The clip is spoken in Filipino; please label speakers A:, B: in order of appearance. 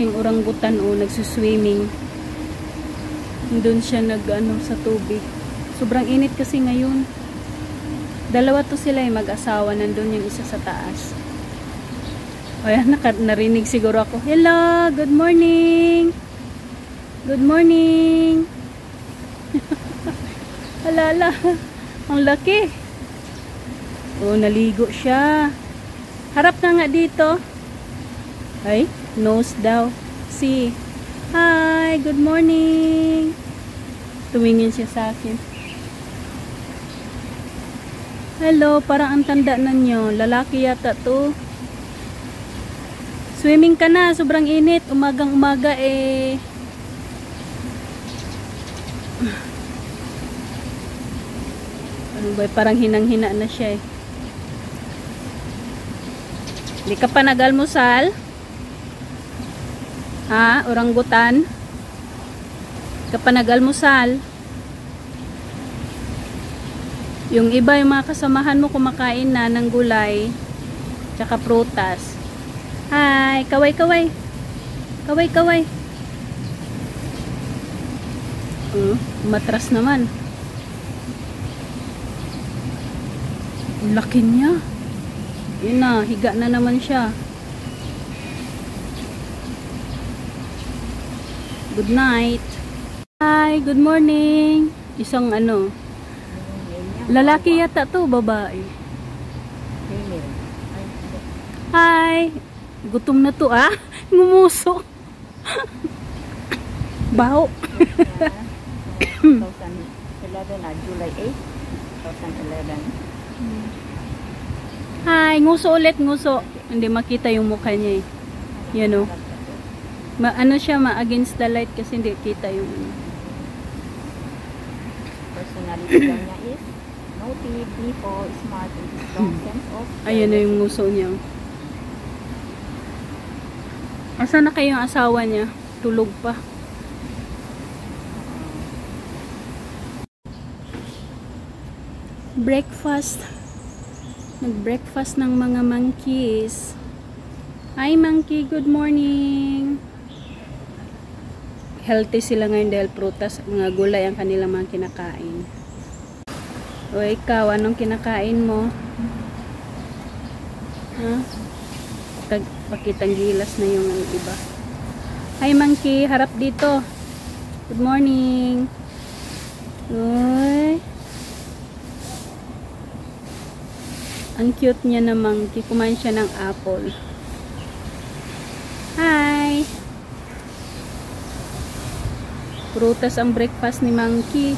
A: malaking orangutan o nagsuswimming. Doon siya sa tubig. Sobrang init kasi ngayon. Dalawa to sila mag-asawa. Nandun yung isa sa taas. O yan, narinig siguro ako. Hello, good morning. Good morning. Alala, ang laki. Oh, naligo siya. Harap na nga dito. Ay, nose daw. See. Hi, good morning. Tumingin siya sa akin. Hello, parang ang tanda na nyo. Lalaki yata to. Swimming ka na, sobrang init. Umagang umaga eh. Ano ba, parang hinang-hina na siya eh. Hindi ka pa nag-almusal? Ha? Orangutan? Hindi ka pa nag-almusal? Yung iba, yung mga kasamahan mo kumakain na ng gulay tsaka prutas. Hi! Kaway-kaway! Kaway-kaway! Matras naman. Ang laki niya. Yun na, higa na naman siya. Good night. Hi, good morning. Isang lalaki yata to, babae. Hi. Gutom na to Ngumuso. Baho.
B: 2011 July 8, 2011.
A: Hi, nguso ulit, nguso. Hindi makita yung mukha niya eh. Yan o. Ano siya, against the light kasi hindi kita yung
B: Personality niya is naughty, playful, smart, and strong sense of
A: ayan na yung nguso niya. Asan na kayong asawa niya? Tulog pa. Breakfast. Nag-breakfast ng mga monkeys. Hi monkey, good morning. Healthy sila ngayon dahil prutas, mga gulay ang kanilang mga kinakain. O ikaw, anong kinakain mo? Ha? Pakitang gilas na yung iba. Hi monkey, harap dito. Good morning. Uy. Ang cute niya na monkey. Kumain siya ng apple. Hi! Prutas ang breakfast ni monkey.